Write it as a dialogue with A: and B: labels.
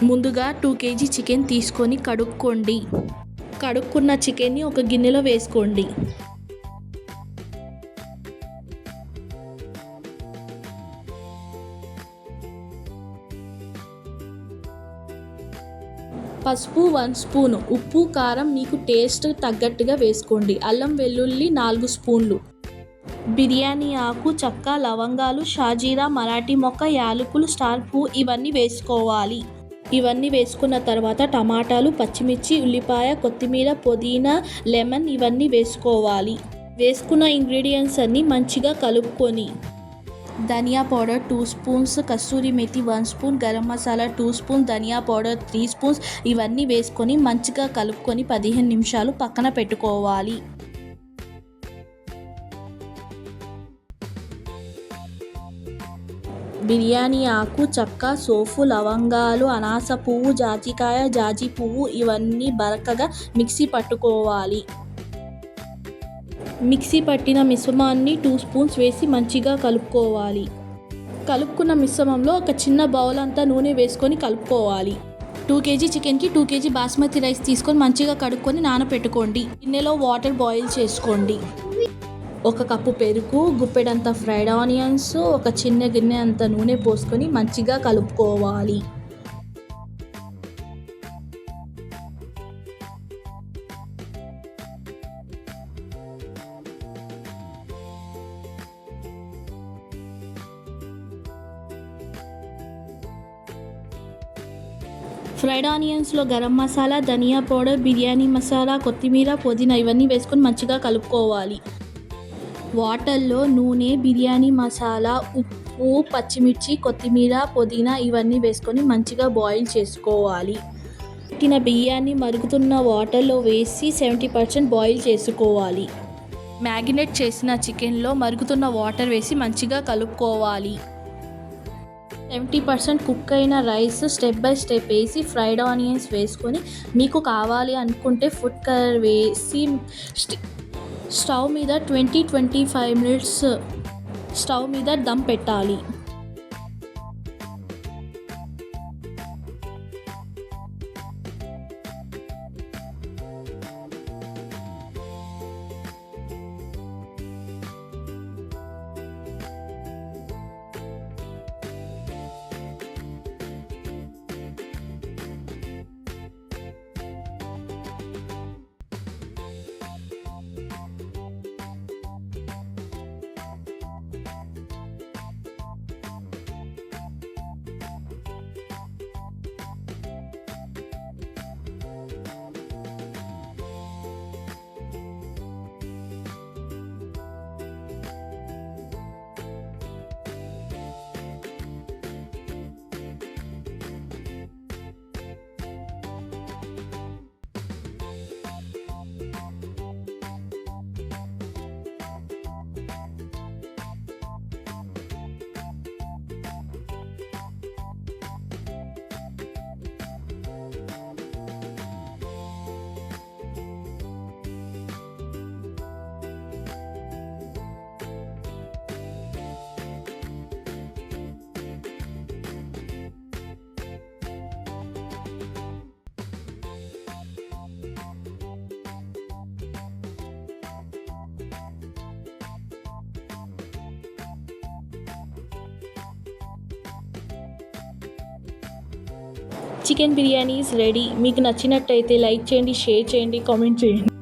A: ముందుగా 2 kg chicken తీసుకొని కడుక్కోండి. కడుక్కున్న చికెన్ని ఒక గిన్నెలో వేసుకోండి. పసుపు 1 స్పూను, ఉప్పు కారం మీకు టేస్ట్ తగ్గట్టుగా వేసుకోండి. అల్లం వెల్లుల్లి 4 స్పూన్లు, బిర్యానీ ఆకు, చెక్క, లవంగాలు, షాజీరా, మరాఠీ మొక్క, యాలకులు, స్టార్ పువ్వు ఇవన్నీ వేసుకోవాలి. ఇవన్నీ వేసుకున్న తర్వాత టమాటాలు, పచ్చిమిర్చి, ఉల్లిపాయ, కొత్తిమీర, పుదీనా, లెమన్ ఇవన్నీ వేసుకోవాలి. వేసుకున్న ఇంగ్రీడియంట్స్ అన్నీ మంచిగా కలుపుకొని ధనియా పౌడర్ 2 స్పూన్స్, కస్తూరి మేతి 1 స్పూన్, గరం మసాలా 2 స్పూన్స్, ధనియా పౌడర్ 3 స్పూన్స్ ఇవన్నీ వేసుకొని మంచిగా కలుపుకొని 15 నిమిషాలు పక్కన పెట్టుకోవాలి. బిర్యానీ ఆకు, చెక్క, సోపు, లవంగాలు, అనాస పువ్వు, జాజికాయ, జాజి పువ్వు ఇవన్నీ బరకగా మిక్సీ పట్టుకోవాలి. మిక్సీ పట్టిన మిశ్రమాన్ని 2 స్పూన్స్ వేసి మంచిగా కలుపుకోవాలి. కలుపుకున్న మిశ్రమంలో ఒక చిన్న బౌల్ అంతా నూనె వేసుకొని కలుపుకోవాలి. 2 kg చికెన్కి 2 kg బాస్మతి రైస్ తీసుకొని మంచిగా కడుక్కొని నానపెట్టుకోండి. గిన్నెలో వాటర్ బాయిల్ చేసుకోండి. 1 కప్పు పెరుగు, గుప్పెడంత ఫ్రైడ్ ఆనియన్స్, ఒక చిన్న గిన్నె అంత నూనె పోసుకొని మంచిగా కలుపుకోవాలి. ఫ్రైడ్ ఆనియన్స్లో గరం మసాలా, ధనియా పౌడర్, బిర్యానీ మసాలా, కొత్తిమీర, పుదీనా ఇవన్నీ వేసుకొని మంచిగా కలుపుకోవాలి. వాటర్లో నూనె, బిర్యానీ మసాలా, ఉప్పు, పచ్చిమిర్చి, కొత్తిమీర, పుదీనా ఇవన్నీ వేసుకొని మంచిగా బాయిల్ చేసుకోవాలి. పెట్టిన బియ్యాన్ని మరుగుతున్న వాటర్లో వేసి 70% బాయిల్ చేసుకోవాలి. మ్యాగినేట్ చేసిన చికెన్లో మరుగుతున్న వాటర్ వేసి మంచిగా కలుపుకోవాలి. 70% కుక్ అయిన రైస్ స్టెప్ బై స్టెప్ వేసి ఫ్రైడ్ ఆనియన్స్ వేసుకొని మీకు కావాలి అనుకుంటే ఫుడ్ కలర్ వేసి స్టవ్ మీద 20-25 మినిట్స్ స్టవ్ మీద దమ్ పెట్టాలి. Chicken biryani is ready. మీకు నచ్చినట్టయితే లైక్ చేయండి, షేర్ చేయండి, కామెంట్ చేయండి.